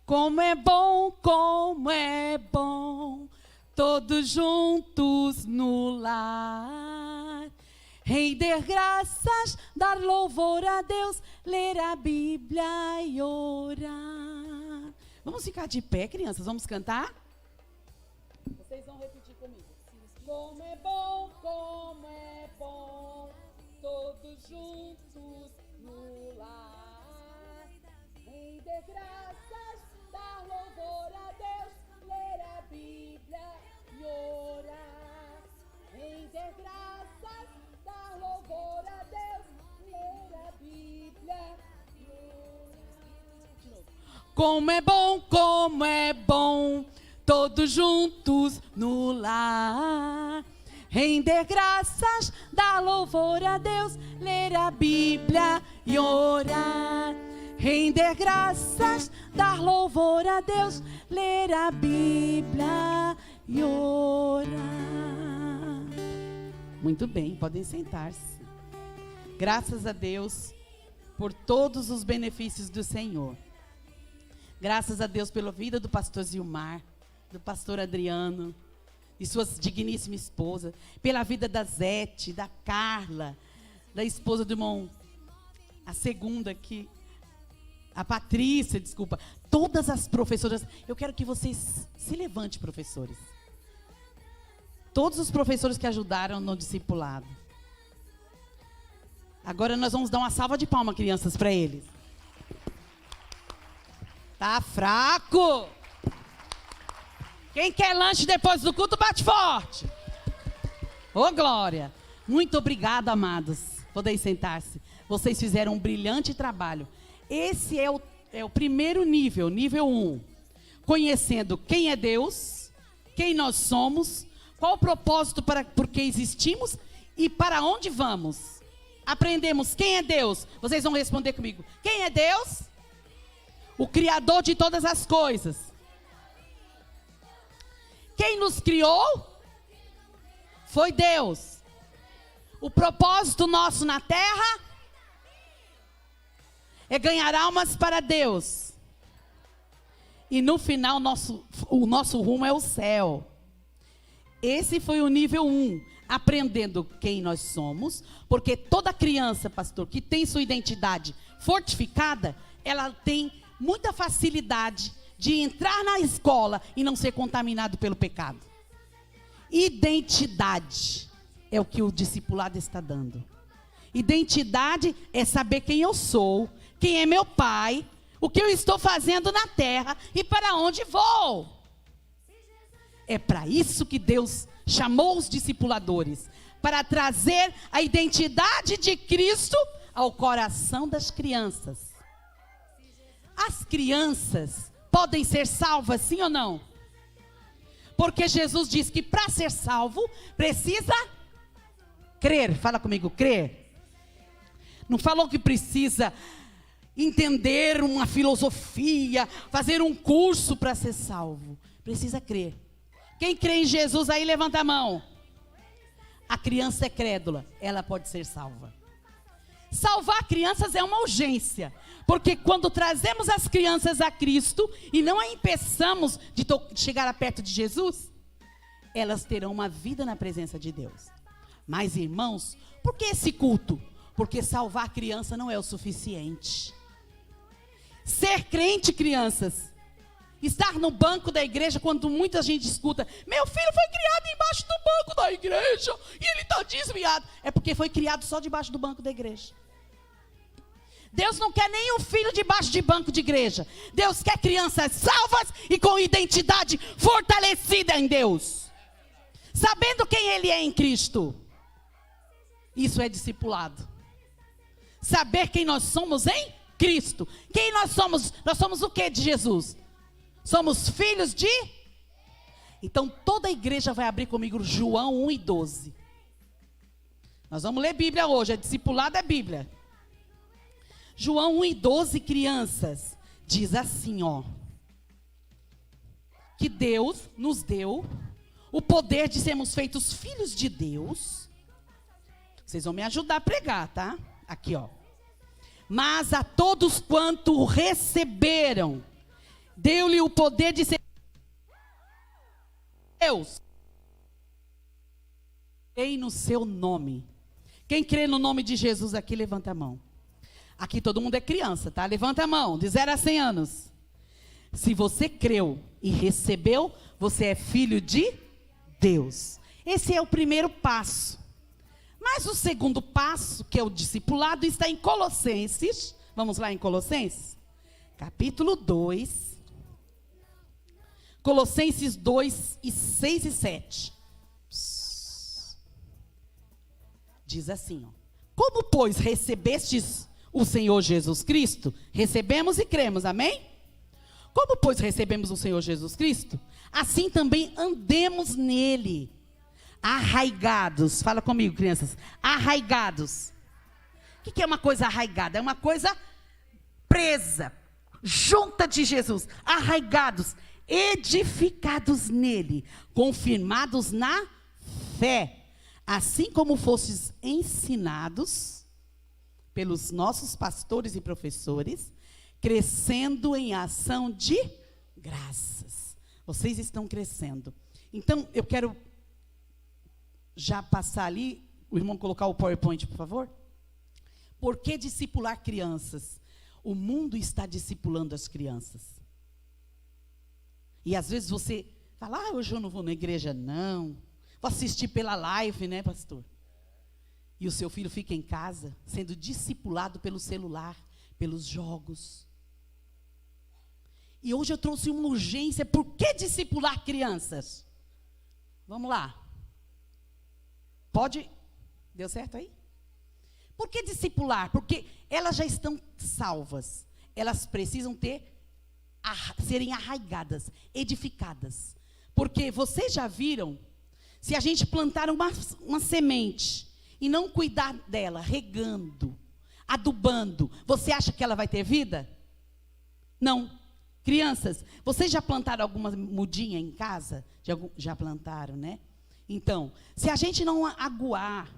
como é bom, todos juntos no lar. Render graças, dar louvor a Deus, ler a Bíblia e orar. Vamos ficar de pé, crianças? Vamos cantar? Vocês vão repetir comigo. Como é bom, todos juntos no lar. Render graças, dar louvor a Deus, ler a Bíblia e orar. Render graças, dar louvor a Deus, ler a Bíblia e orar. Como é bom, todos juntos no lar. Render graças, dar louvor a Deus, ler a Bíblia e orar. Render graças, dar louvor a Deus, ler a Bíblia e orar. Muito bem, podem sentar-se. Graças a Deus por todos os benefícios do Senhor. Graças a Deus pela vida do pastor Zilmar, do pastor Adriano e sua digníssima esposa, pela vida da Zete, da Carla, da esposa do irmão, a segunda aqui, a Patrícia, desculpa, todas as professoras. Eu quero que vocês se levantem, professores. Todos os professores que ajudaram no discipulado. Agora nós vamos dar uma salva de palmas, crianças, para eles. Tá fraco? Quem quer lanche depois do culto, bate forte. Ô, glória. Muito obrigada, amados. Podem sentar-se. Vocês fizeram um brilhante trabalho. Esse é o primeiro nível, nível 1. Conhecendo quem é Deus, quem nós somos, qual o propósito por que existimos e para onde vamos. Aprendemos quem é Deus. Vocês vão responder comigo. Quem é Deus? O Criador de todas as coisas. Quem nos criou? Foi Deus. O propósito nosso na terra é ganhar almas para Deus. E no final, o nosso rumo é o céu. Esse foi o nível 1. Aprendendo quem nós somos. Porque toda criança, pastor, que tem sua identidade fortificada, ela tem muita facilidade de entrar na escola e não ser contaminado pelo pecado. Identidade é o que o discipulado está dando. Identidade é saber quem eu sou, quem é meu pai, o que eu estou fazendo na terra e para onde vou. É para isso que Deus chamou os discipuladores, para trazer a identidade de Cristo ao coração das crianças. As crianças podem ser salvas, sim ou não? Porque Jesus diz que para ser salvo, precisa crer. Fala comigo, crer. Não falou que precisa entender uma filosofia, fazer um curso para ser salvo. Precisa crer. Quem crê em Jesus aí, levanta a mão. A criança é crédula, ela pode ser salva. Salvar crianças é uma urgência, porque quando trazemos as crianças a Cristo e não a impeçamos de chegar perto de Jesus, elas terão uma vida na presença de Deus. Mas, irmãos, por que esse culto? Porque salvar criança não é o suficiente. Ser crente, crianças, estar no banco da igreja, quando muita gente escuta, meu filho foi criado embaixo do banco da igreja e ele está desviado. É porque foi criado só debaixo do banco da igreja. Deus não quer nenhum filho debaixo de banco de igreja. Deus quer crianças salvas e com identidade fortalecida em Deus, sabendo quem Ele é em Cristo. Isso é discipulado. Saber quem nós somos em Cristo. Quem nós somos? Nós somos o que de Jesus? Somos filhos de... Então toda a igreja vai abrir comigo João 1:12. Nós vamos ler Bíblia hoje, é discipulado, é Bíblia. João 1:12, crianças, diz assim, ó. Que Deus nos deu o poder de sermos feitos filhos de Deus. Vocês vão me ajudar a pregar, tá? Aqui, ó. Mas a todos quanto o receberam, Deu-lhe o poder de ser Deus. Crei no seu nome. Quem crê no nome de Jesus aqui, levanta a mão. Aqui todo mundo é criança, tá? Levanta a mão, de 0 a 100 anos. Se você creu e recebeu, você é filho de Deus. Esse é o primeiro passo. Mas o segundo passo, que é o discipulado, está em Colossenses. Vamos lá em Colossenses? Capítulo 2. Colossenses 2, 6 e 7. Diz assim, ó. Como, pois, recebestes o Senhor Jesus Cristo? Recebemos e cremos, amém? Como, pois, recebemos o Senhor Jesus Cristo? Assim também andemos nele, arraigados. Fala comigo, crianças. Arraigados. O que é uma coisa arraigada? É uma coisa presa, junta de Jesus. Arraigados, edificados nele, confirmados na fé. Assim como fostes ensinados pelos nossos pastores e professores, crescendo em ação de graças. Vocês estão crescendo. Então, eu quero já passar ali, o irmão colocar o PowerPoint, por favor. Por que discipular crianças? O mundo está discipulando as crianças. E às vezes você fala, hoje eu não vou na igreja, não. Vou assistir pela live, né, pastor? E o seu filho fica em casa, sendo discipulado pelo celular, pelos jogos. E hoje eu trouxe uma urgência. Por que discipular crianças? Vamos lá. Pode? Deu certo aí? Por que discipular? Porque elas já estão salvas. Elas precisam serem arraigadas, edificadas. Porque vocês já viram, se a gente plantar uma semente e não cuidar dela, regando, adubando, você acha que ela vai ter vida? Não. Crianças, vocês já plantaram alguma mudinha em casa? Já plantaram, né? Então, se a gente não aguar,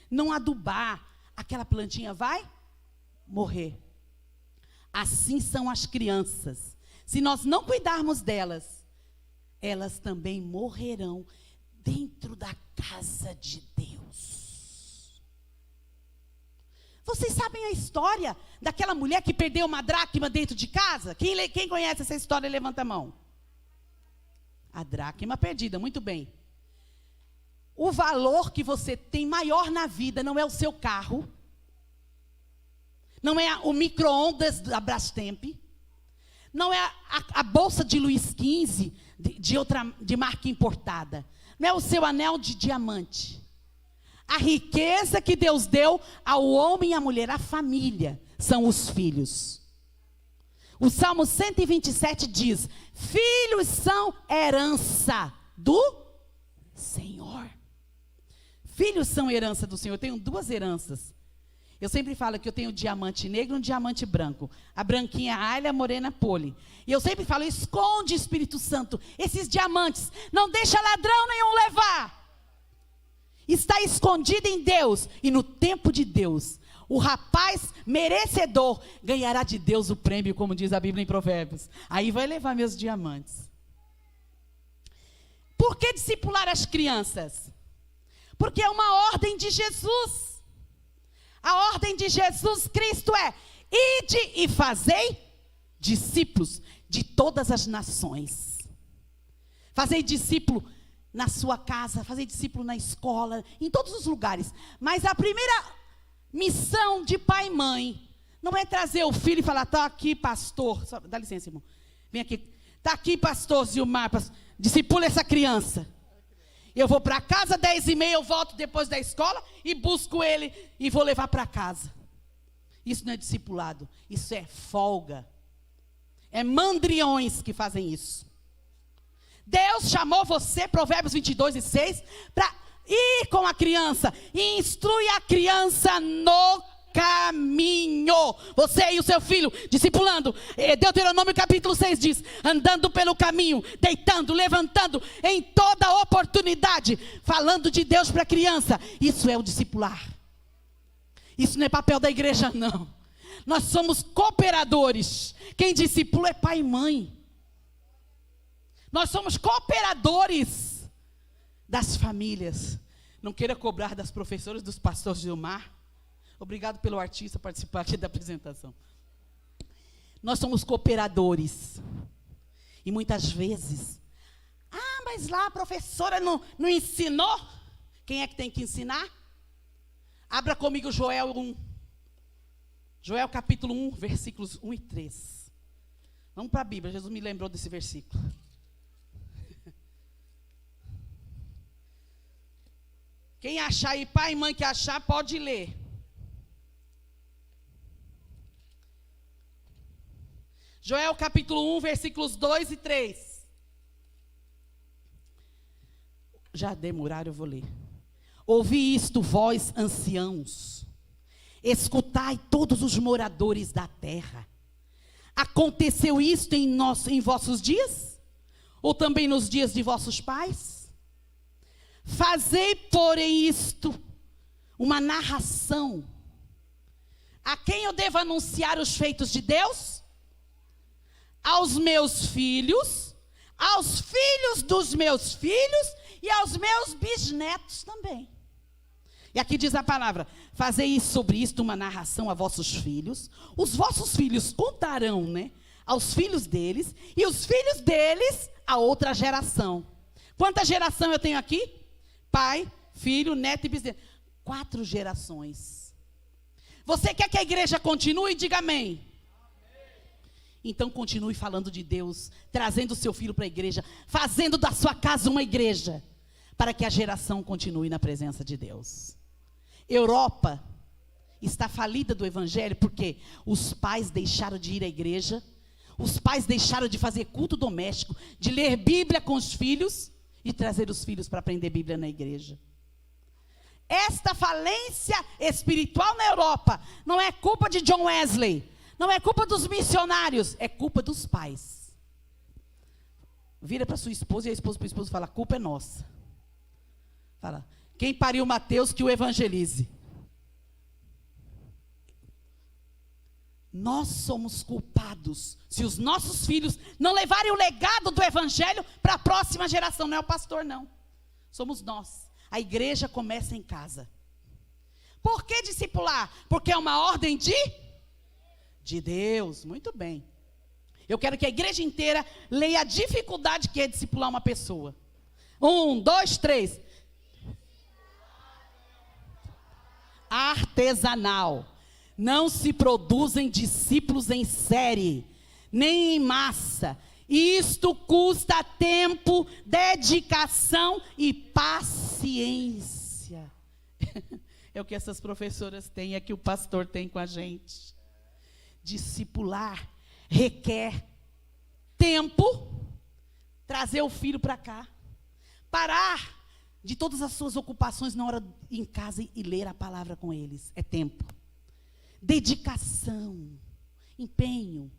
não adubar, aquela plantinha vai morrer. Assim são as crianças. Se nós não cuidarmos delas, elas também morrerão dentro da casa de Deus. Vocês sabem a história daquela mulher que perdeu uma dracma dentro de casa? Quem conhece essa história, levanta a mão. A dracma perdida, muito bem. O valor que você tem maior na vida não é o seu carro, não é o micro-ondas da Brastemp, não é a bolsa de Luiz XV, de marca importada, não é o seu anel de diamante. A riqueza que Deus deu ao homem e à mulher, a família, são os filhos. O Salmo 127 diz, filhos são herança do Senhor. Filhos são herança do Senhor. Eu tenho 2 heranças. Eu sempre falo que eu tenho um diamante negro e um diamante branco. A branquinha Ayla, a morena Poli. E eu sempre falo, esconde, Espírito Santo, esses diamantes. Não deixa ladrão nenhum levar. Está escondido em Deus. E no tempo de Deus, o rapaz merecedor ganhará de Deus o prêmio, como diz a Bíblia em Provérbios. Aí vai levar meus diamantes. Por que discipular as crianças? Porque é uma ordem de Jesus. A ordem de Jesus Cristo é: ide e fazei discípulos de todas as nações. Fazei discípulo na sua casa, fazei discípulo na escola, em todos os lugares. Mas a primeira missão de pai e mãe não é trazer o filho e falar, tá aqui, pastor. Dá licença, irmão. Vem aqui. Tá aqui, pastor Zilmar, discipula essa criança. Eu vou para casa, 10h30, eu volto depois da escola e busco ele e vou levar para casa. Isso não é discipulado, isso é folga. É mandriões que fazem isso. Deus chamou você, Provérbios 22:6, para ir com a criança e instrui a criança no caminho. Você e o seu filho discipulando. Deuteronômio capítulo 6 diz: andando pelo caminho, deitando, levantando, em toda oportunidade, falando de Deus para a criança. Isso é o discipular. Isso não é papel da igreja, não. Nós somos cooperadores. Quem discipula é pai e mãe. Nós somos cooperadores das famílias. Não queira cobrar das professoras, dos pastores do mar. Obrigado pelo artista participar aqui da apresentação. Nós somos cooperadores. E muitas vezes, mas lá a professora não ensinou. Quem é que tem que ensinar? Abra comigo Joel 1. Joel capítulo 1, versículos 1 e 3. Vamos para a Bíblia, Jesus me lembrou desse versículo. Quem achar aí, pai e mãe que achar, pode ler. Joel capítulo 1, versículos 2 e 3. Já demoraram, eu vou ler. Ouvi isto, vós anciãos, escutai todos os moradores da terra. Aconteceu isto em vossos dias? Ou também nos dias de vossos pais? Fazei, porém, isto uma narração. A quem eu devo anunciar os feitos de Deus? Aos meus filhos, aos filhos dos meus filhos e aos meus bisnetos também. E aqui diz a palavra: fazei sobre isto uma narração a vossos filhos. Os vossos filhos contarão, aos filhos deles, e os filhos deles a outra geração. Quanta geração eu tenho aqui? Pai, filho, neto e bisneto. 4 gerações. Você quer que a igreja continue? Diga amém. Então continue falando de Deus, trazendo o seu filho para a igreja, fazendo da sua casa uma igreja, para que a geração continue na presença de Deus. Europa está falida do evangelho porque os pais deixaram de ir à igreja, os pais deixaram de fazer culto doméstico, de ler Bíblia com os filhos e trazer os filhos para aprender Bíblia na igreja. Esta falência espiritual na Europa não é culpa de John Wesley, não é culpa dos missionários, é culpa dos pais. Vira para sua esposa e a esposa para o esposo fala: a culpa é nossa. Fala: quem pariu Mateus que o evangelize. Nós somos culpados se os nossos filhos não levarem o legado do evangelho para a próxima geração. Não é o pastor, não. Somos nós. A igreja começa em casa. Por que discipular? Porque é uma ordem de Deus. Muito bem. Eu quero que a igreja inteira leia a dificuldade que é discipular uma pessoa. 1, 2, 3. Artesanal. Não se produzem discípulos em série, nem em massa. Isto custa tempo, dedicação e paciência. É o que essas professoras têm, é que o pastor tem com a gente. Discipular requer tempo, trazer o filho para cá, parar de todas as suas ocupações na hora em casa e ler a palavra com eles. É tempo. Dedicação, empenho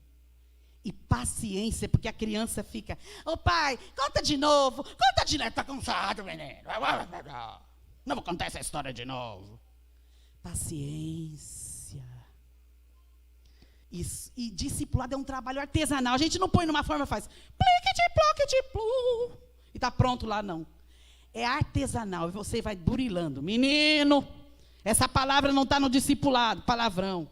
e paciência, porque a criança fica: ô pai, conta de novo, está cansado, menino, não vou contar essa história de novo. Paciência. Isso. E discipulado é um trabalho artesanal, a gente não põe numa forma e faz pliquete, ploquete, plu, e está pronto lá, não. É artesanal, e você vai burilando. Menino, essa palavra não está no discipulado, palavrão.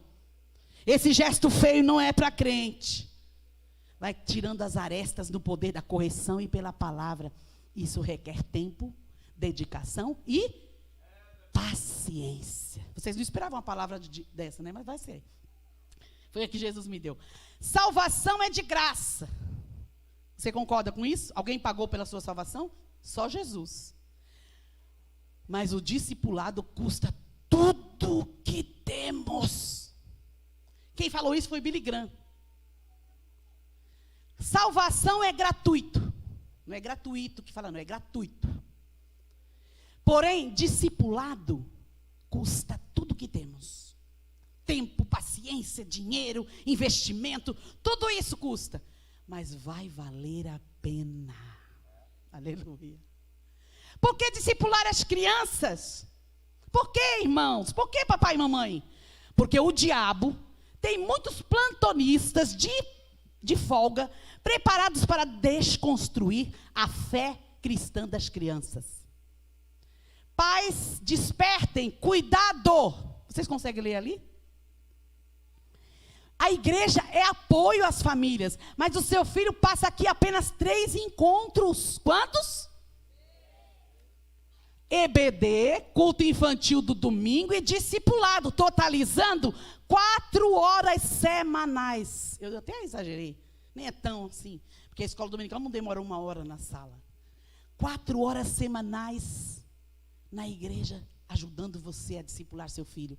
Esse gesto feio não é para crente. Vai tirando as arestas do poder da correção e pela palavra. Isso requer tempo, dedicação e paciência. Vocês não esperavam uma palavra dessa, né? Mas vai ser. Foi a que Jesus me deu. Salvação é de graça. Você concorda com isso? Alguém pagou pela sua salvação? Só Jesus. Mas o discipulado custa tudo que temos. Quem falou isso foi Billy Graham. Salvação é gratuito. Não é gratuito que fala, não, é gratuito. Porém, discipulado custa tudo que temos. Tempo, paciência, dinheiro, investimento, tudo isso custa. Mas vai valer a pena. Aleluia. Por que discipular as crianças? Por que, irmãos? Por que, papai e mamãe? Porque o diabo tem muitos plantonistas de folga, preparados para desconstruir a fé cristã das crianças. Pais, despertem, cuidado. Vocês conseguem ler ali? A igreja é apoio às famílias, mas o seu filho passa aqui apenas 3 encontros. Quantos? EBD, culto infantil do domingo e discipulado, totalizando 4 horas semanais. Eu até exagerei, nem é tão assim, porque a escola dominical não demora 1 hora na sala. 4 horas semanais na igreja, ajudando você a discipular seu filho.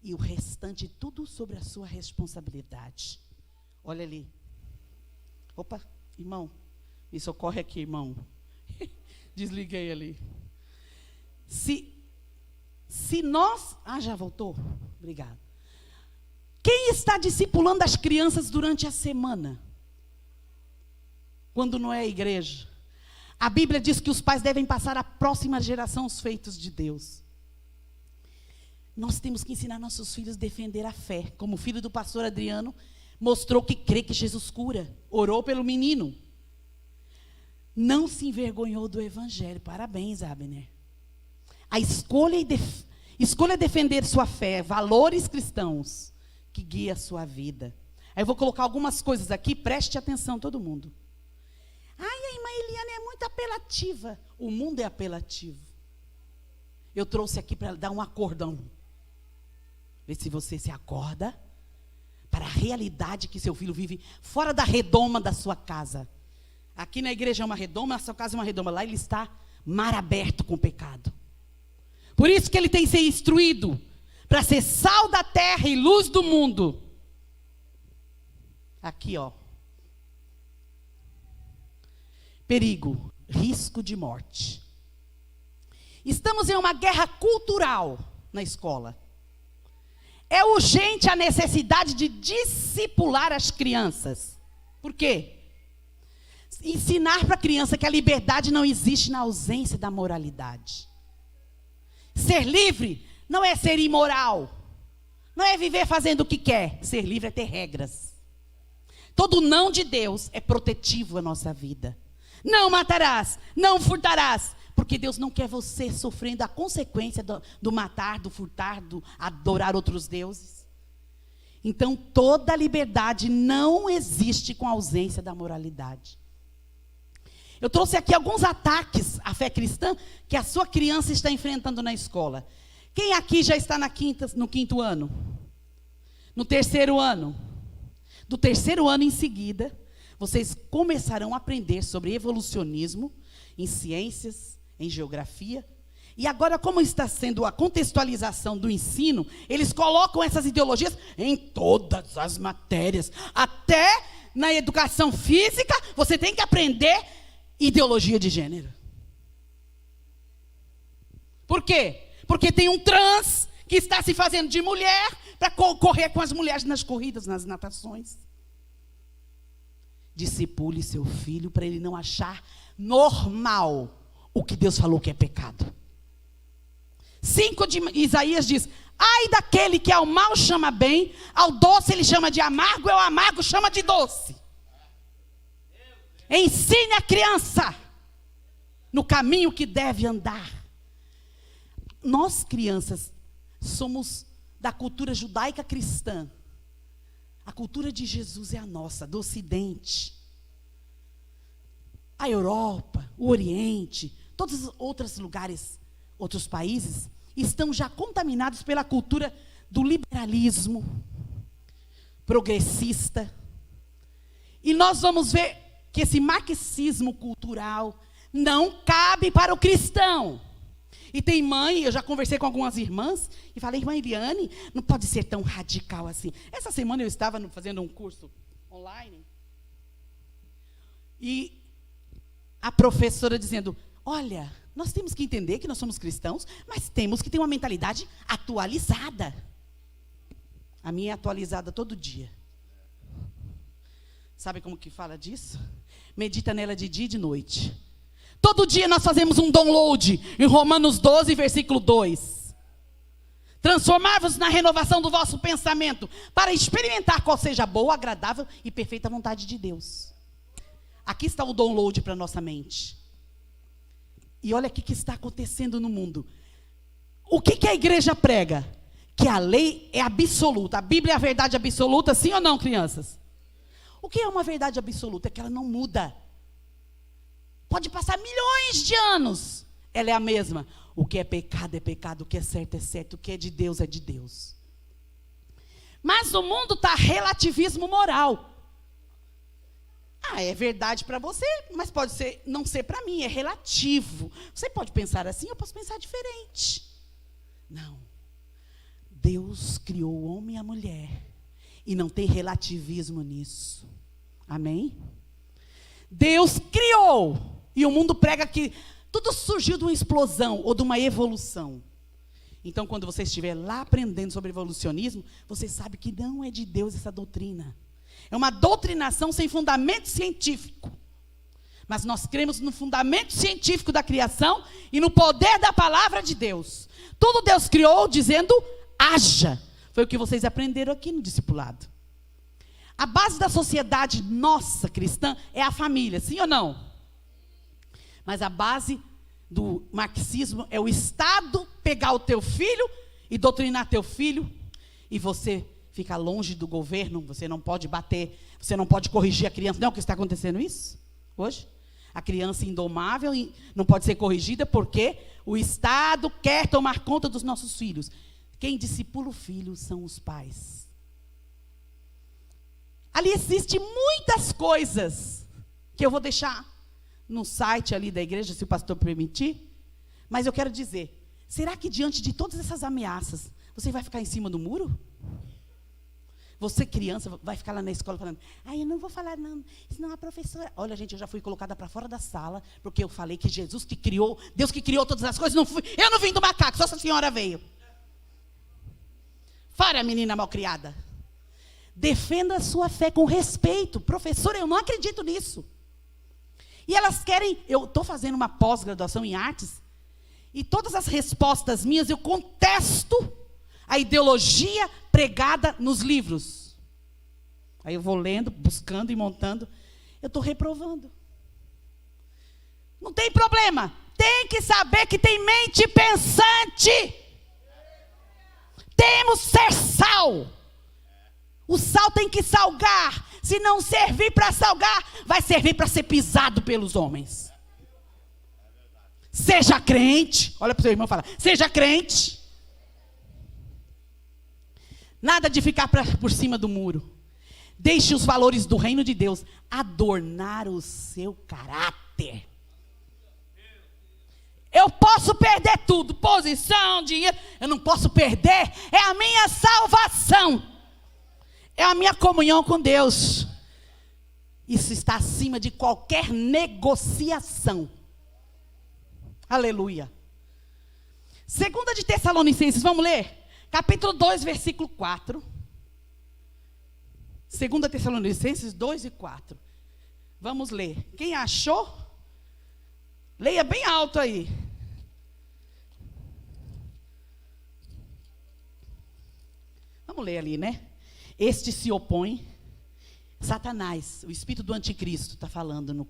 E o restante, tudo sobre a sua responsabilidade. Olha ali. Opa, irmão, me socorre aqui, irmão. Desliguei ali. Se nós... já voltou? Obrigado. Quem está discipulando as crianças durante a semana? Quando não é a igreja. A Bíblia diz que os pais devem passar à próxima geração os feitos de Deus. Nós temos que ensinar nossos filhos a defender a fé. Como o filho do pastor Adriano mostrou que crê que Jesus cura. Orou pelo menino. Não se envergonhou do evangelho. Parabéns, Abner. A escolha é defender sua fé, valores cristãos, que guia a sua vida. Aí eu vou colocar algumas coisas aqui, preste atenção todo mundo. A irmã Eliane é muito apelativa. O mundo é apelativo. Eu trouxe aqui para dar um acordão. Vê se você se acorda para a realidade que seu filho vive fora da redoma da sua casa. Aqui na igreja é uma redoma, na sua casa é uma redoma. Lá ele está mar aberto com o pecado. Por isso que ele tem que ser instruído para ser sal da terra e luz do mundo. Aqui, ó. Perigo, risco de morte. Estamos em uma guerra cultural na escola. É urgente a necessidade de discipular as crianças. Por quê? Ensinar para a criança que a liberdade não existe na ausência da moralidade. Ser livre não é ser imoral. Não é viver fazendo o que quer. Ser livre é ter regras. Todo não de Deus é protetivo à nossa vida. Não matarás, não furtarás. Porque Deus não quer você sofrendo a consequência do matar, do furtar, do adorar outros deuses. Então, toda liberdade não existe com a ausência da moralidade. Eu trouxe aqui alguns ataques à fé cristã que a sua criança está enfrentando na escola. Quem aqui já está no 5º ano? No 3º ano? Do 3º ano em seguida, vocês começarão a aprender sobre evolucionismo em ciências, em geografia. E agora, como está sendo a contextualização do ensino, eles colocam essas ideologias em todas as matérias. Até na educação física, você tem que aprender ideologia de gênero. Por quê? Porque tem um trans que está se fazendo de mulher para correr com as mulheres nas corridas, nas natações. Discipule seu filho para ele não achar normal o que Deus falou que é pecado. 5 de Isaías diz: ai daquele que ao mal chama bem, ao doce ele chama de amargo, e ao amargo chama de doce. Ensine a criança no caminho que deve andar. Nós, crianças, somos da cultura judaica cristã. A cultura de Jesus é a nossa, do Ocidente. A Europa, o Oriente, todos os outros lugares, outros países, estão já contaminados pela cultura do liberalismo progressista. E nós vamos ver que esse marxismo cultural não cabe para o cristão. E tem mãe, eu já conversei com algumas irmãs, e falei: irmã Eliane, não pode ser tão radical assim. Essa semana eu estava fazendo um curso online, e a professora dizendo: olha, nós temos que entender que nós somos cristãos, mas temos que ter uma mentalidade atualizada. A minha é atualizada todo dia. Sabe como que fala disso? Medita nela de dia e de noite. Todo dia nós fazemos um download em Romanos 12, versículo 2. Transformar-vos na renovação do vosso pensamento, para experimentar qual seja a boa, agradável e perfeita vontade de Deus. Aqui está o download para a nossa mente. E olha o que está acontecendo no mundo. O que a igreja prega? Que a lei é absoluta. A Bíblia é a verdade absoluta, sim ou não, crianças? O que é uma verdade absoluta? É que ela não muda. Pode passar milhões de anos, ela é a mesma. O que é pecado, o que é certo, o que é de Deus é de Deus. Mas no mundo está relativismo moral. É verdade para você, mas pode não ser para mim, é relativo. Você pode pensar assim, eu posso pensar diferente. Não. Deus criou o homem e a mulher, e não tem relativismo nisso. Amém? Deus criou, e o mundo prega que tudo surgiu de uma explosão ou de uma evolução. Então, quando você estiver lá aprendendo sobre evolucionismo, você sabe que não é de Deus essa doutrina. É uma doutrinação sem fundamento científico. Mas nós cremos no fundamento científico da criação e no poder da palavra de Deus. Tudo Deus criou dizendo, haja. Foi o que vocês aprenderam aqui no discipulado. A base da sociedade nossa cristã é a família, sim ou não? Mas a base do marxismo é o Estado pegar o teu filho e doutrinar teu filho, e você fica longe do governo, você não pode bater, você não pode corrigir a criança. Não é o que está acontecendo isso hoje? A criança indomável não pode ser corrigida porque o Estado quer tomar conta dos nossos filhos. Quem discipula o filho são os pais. Ali existem muitas coisas que eu vou deixar no site ali da igreja, se o pastor permitir. Mas eu quero dizer, será que diante de todas essas ameaças, você vai ficar em cima do muro? Você, criança, vai ficar lá na escola falando, eu não vou falar não, senão a professora... Olha, gente, eu já fui colocada para fora da sala, porque eu falei que Jesus que criou, Deus que criou todas as coisas, eu não vim do macaco, só essa senhora veio. Fora, menina malcriada. Defenda a sua fé com respeito. Professora, eu não acredito nisso. E elas querem... Eu estou fazendo uma pós-graduação em artes, e todas as respostas minhas, eu contesto a ideologia pregada nos livros. Aí eu vou lendo, buscando e montando. Eu estou reprovando. Não tem problema. Tem que saber que tem mente pensante. Temos que ser sal. O sal tem que salgar. Se não servir para salgar, vai servir para ser pisado pelos homens. Seja crente. Olha para o seu irmão e fala, seja crente. Nada de ficar por cima do muro. Deixe os valores do reino de Deus adornar o seu caráter. Eu posso perder tudo, posição, dinheiro. Eu não posso perder, é a minha salvação. É a minha comunhão com Deus. Isso está acima de qualquer negociação. Aleluia. 2 de Tessalonicenses, vamos ler? Capítulo 2, versículo 4. 2 Tessalonicenses 2 e 4. Vamos ler. Quem achou? Leia bem alto aí. Vamos ler ali, né? Este se opõe, Satanás, o espírito do anticristo, está falando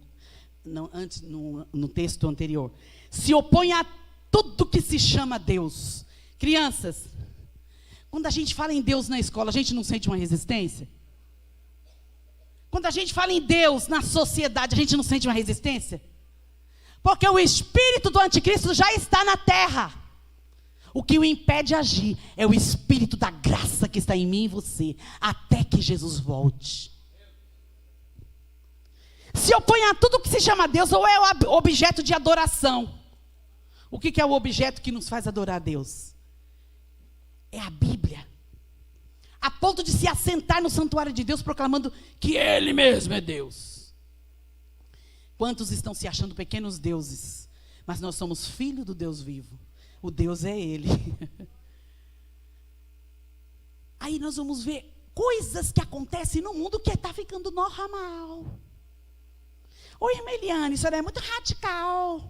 no texto anterior. Se opõe a tudo que se chama Deus. Crianças, quando a gente fala em Deus na escola, a gente não sente uma resistência? Quando a gente fala em Deus na sociedade, a gente não sente uma resistência? Porque o espírito do anticristo já está na terra. O que o impede de agir é o espírito da graça que está em mim e você, até que Jesus volte. Se opõe a tudo que se chama Deus, ou é o objeto de adoração. O que é o objeto que nos faz adorar a Deus? É a Bíblia. A ponto de se assentar no santuário de Deus, proclamando que Ele mesmo é Deus. Quantos estão se achando pequenos deuses? Mas nós somos filhos do Deus vivo. O Deus é Ele. Aí nós vamos ver coisas que acontecem no mundo que está ficando normal. Oi, irmã Eliane, isso é muito radical.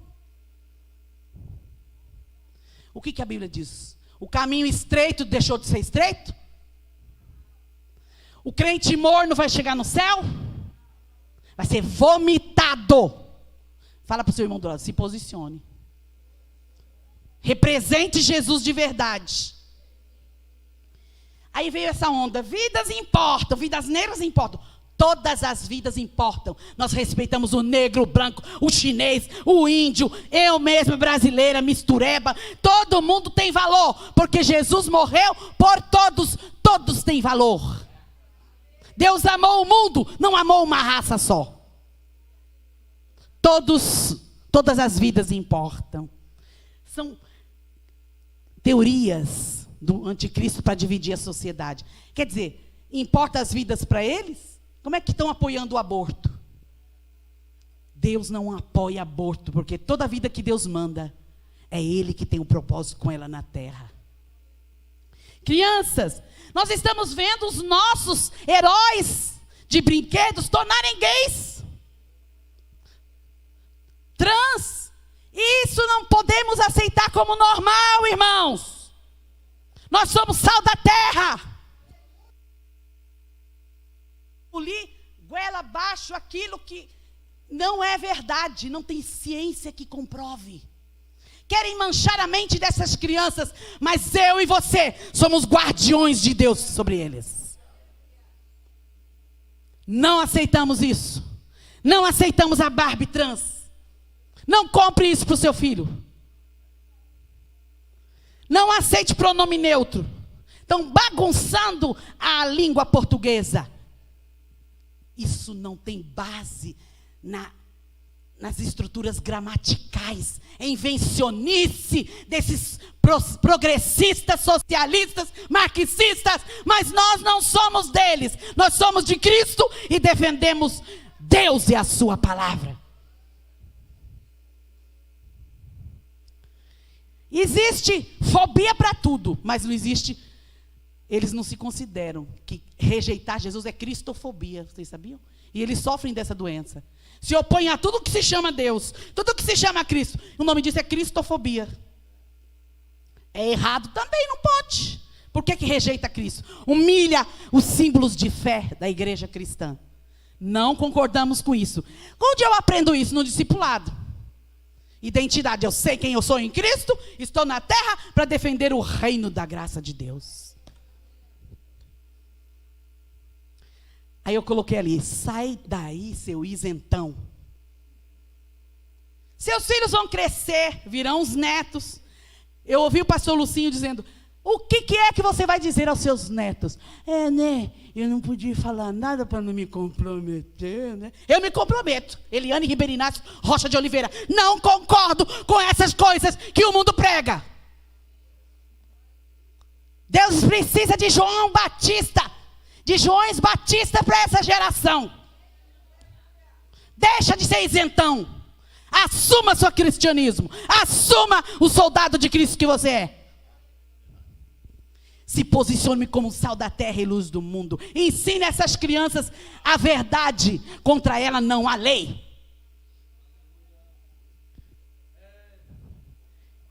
O que a Bíblia diz? O caminho estreito deixou de ser estreito? O crente morno vai chegar no céu? Vai ser vomitado. Fala para o seu irmão do lado, se posicione. Represente Jesus de verdade. Aí veio essa onda, vidas importam, vidas negras importam. Todas as vidas importam. Nós respeitamos o negro, o branco, o chinês, o índio, eu mesma brasileira, mistureba. Todo mundo tem valor, porque Jesus morreu por todos. Todos têm valor. Deus amou o mundo, não amou uma raça só. Todas as vidas importam. São teorias do anticristo para dividir a sociedade. Quer dizer, importa as vidas para eles? Como é que estão apoiando o aborto? Deus não apoia aborto, porque toda vida que Deus manda, é Ele que tem um propósito com ela na terra. Crianças, nós estamos vendo os nossos heróis de brinquedos tornarem gays. Trans. Isso não podemos aceitar como normal, irmãos. Nós somos sal da terra. Goela abaixo aquilo que não é verdade, não tem ciência que comprove. Querem manchar a mente dessas crianças, mas eu e você somos guardiões de Deus sobre eles. Não aceitamos isso. Não aceitamos a Barbie trans. Não compre isso para o seu filho. Não aceite pronome neutro. Estão bagunçando a língua portuguesa. Isso não tem base nas estruturas gramaticais, é invencionice desses progressistas, socialistas, marxistas, mas nós não somos deles, nós somos de Cristo e defendemos Deus e a sua palavra. Existe fobia para tudo, mas não existe. Eles não se consideram que rejeitar Jesus é cristofobia, vocês sabiam? E eles sofrem dessa doença. Se opõem a tudo que se chama Deus, tudo que se chama Cristo. O nome disso é cristofobia. É errado também, não pode. Por que rejeita Cristo? Humilha os símbolos de fé da igreja cristã. Não concordamos com isso. Onde eu aprendo isso? No discipulado. Identidade, eu sei quem eu sou em Cristo, estou na terra para defender o reino da graça de Deus. Aí eu coloquei ali, sai daí, seu isentão. Seus filhos vão crescer, virão os netos. Eu ouvi o pastor Lucinho dizendo, o que é que você vai dizer aos seus netos? Eu não podia falar nada para não me comprometer, né? Eu me comprometo. Eliane Ribeirinácio Rocha de Oliveira. Não concordo com essas coisas que o mundo prega. Deus precisa de João Batista. De Joões Batista para essa geração. Deixa de ser isentão. Assuma seu cristianismo. Assuma o soldado de Cristo que você é. Se posicione como sal da terra e luz do mundo. Ensine essas crianças a verdade. Contra ela não há lei.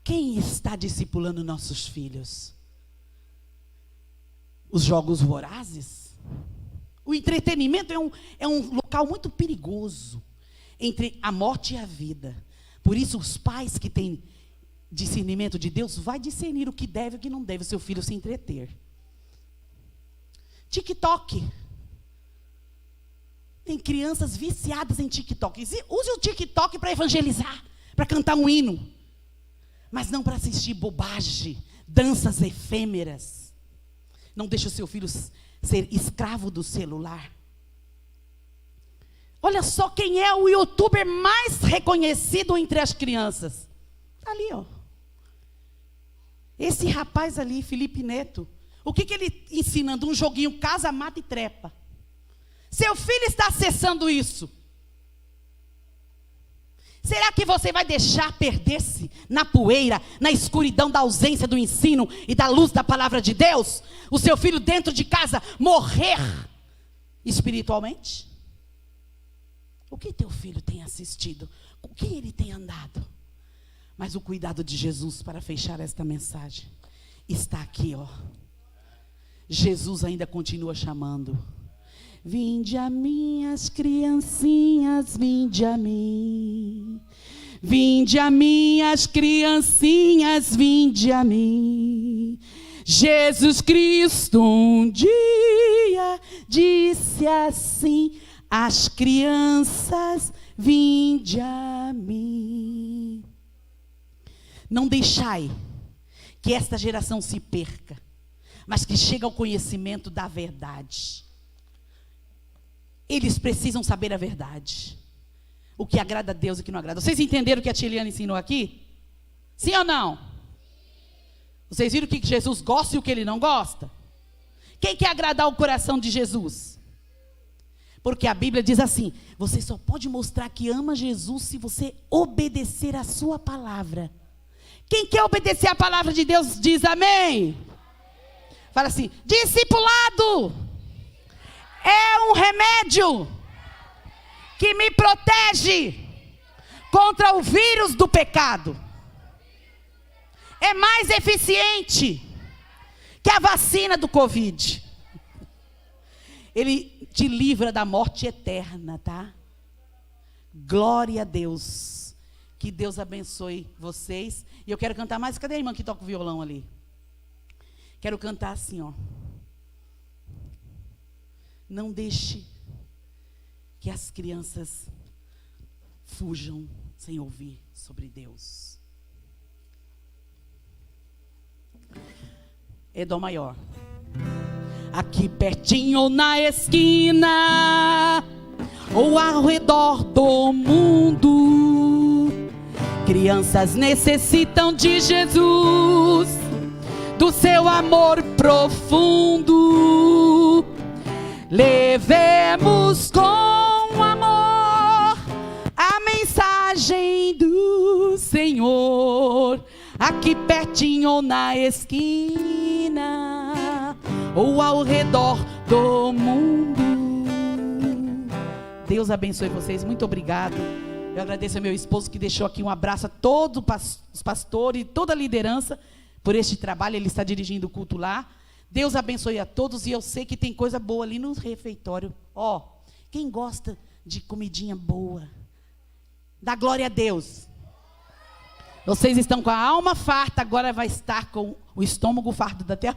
Quem está discipulando nossos filhos? Os jogos vorazes? O entretenimento é um local muito perigoso entre a morte e a vida. Por isso, os pais que têm discernimento de Deus, vai discernir o que deve e o que não deve o seu filho se entreter. TikTok. Tem crianças viciadas em TikTok. Use o TikTok para evangelizar, para cantar um hino. Mas não para assistir bobagem, danças efêmeras. Não deixe o seu filho ser escravo do celular. Olha só quem é o youtuber mais reconhecido entre as crianças. Está ali, ó. Esse rapaz ali, Felipe Neto. O que ele ensinando? Um joguinho casa, mata e trepa. Seu filho está acessando isso. Será que você vai deixar perder-se na poeira, na escuridão da ausência do ensino e da luz da palavra de Deus? O seu filho dentro de casa morrer espiritualmente? O que teu filho tem assistido? Com quem ele tem andado? Mas o cuidado de Jesus para fechar esta mensagem. está aqui, ó. Jesus ainda continua chamando. Vinde a minhas criancinhas, vinde a mim. Vinde a minhas criancinhas, vinde a mim. Jesus Cristo um dia disse assim: as crianças, vinde a mim. Não deixai que esta geração se perca, mas que chegue ao conhecimento da verdade. Eles precisam saber a verdade. O que agrada a Deus e o que não agrada. Vocês entenderam o que a tia Eliane ensinou aqui? Sim ou não? Vocês viram o que Jesus gosta e o que ele não gosta? Quem quer agradar o coração de Jesus? Porque a Bíblia diz assim: você só pode mostrar que ama Jesus se você obedecer a sua palavra. Quem quer obedecer a palavra de Deus diz amém. Fala assim: discipulado é um remédio que me protege contra o vírus do pecado. É mais eficiente que a vacina do Covid. Ele te livra da morte eterna, tá? Glória a Deus. Que Deus abençoe vocês. E eu quero cantar mais. Cadê a irmã que toca o violão ali? Quero cantar assim, ó. Não deixe que as crianças fujam sem ouvir sobre Deus. É dó maior. Aqui pertinho na esquina, ou ao redor do mundo, crianças necessitam de Jesus, do seu amor profundo. Levemos com amor a mensagem do Senhor, aqui pertinho na esquina, ou ao redor do mundo. Deus abençoe vocês, muito obrigado. Eu agradeço ao meu esposo que deixou aqui um abraço a todos os pastores e toda a liderança por este trabalho. Ele está dirigindo o culto lá. Deus abençoe a todos, e eu sei que tem coisa boa ali no refeitório. Ó, quem gosta de comidinha boa, dá glória a Deus. Vocês estão com a alma farta, agora vai estar com o estômago farto daqui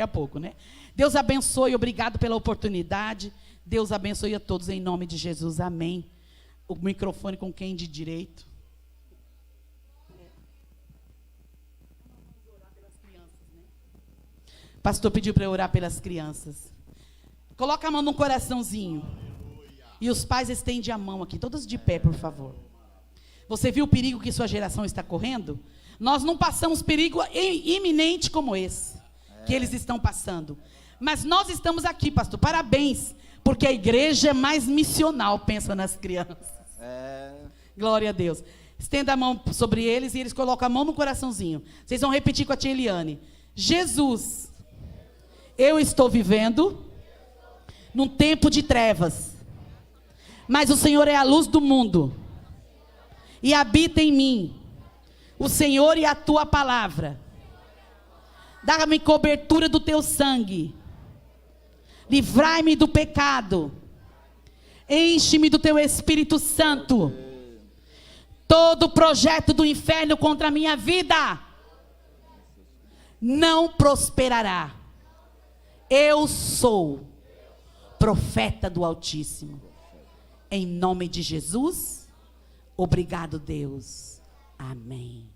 a pouco, né? Deus abençoe, obrigado pela oportunidade. Deus abençoe a todos em nome de Jesus, amém. O microfone com quem de direito? O pastor pediu para eu orar pelas crianças. Coloca a mão no coraçãozinho. E os pais estendem a mão aqui, todos de pé, por favor. Você viu o perigo que sua geração está correndo? Nós não passamos perigo iminente como esse, que eles estão passando. Mas nós estamos aqui, pastor, parabéns, porque a igreja é mais missional, pensa nas crianças. Glória a Deus. Estenda a mão sobre eles e eles colocam a mão no coraçãozinho. Vocês vão repetir com a tia Eliane. Jesus, eu estou vivendo num tempo de trevas, mas o Senhor é a luz do mundo e habita em mim o Senhor e a tua palavra. Dá-me cobertura do teu sangue, livrai-me do pecado, enche-me do teu Espírito Santo. Todo projeto do inferno contra a minha vida não prosperará. Eu sou profeta do Altíssimo. Em nome de Jesus, obrigado, Deus. Amém.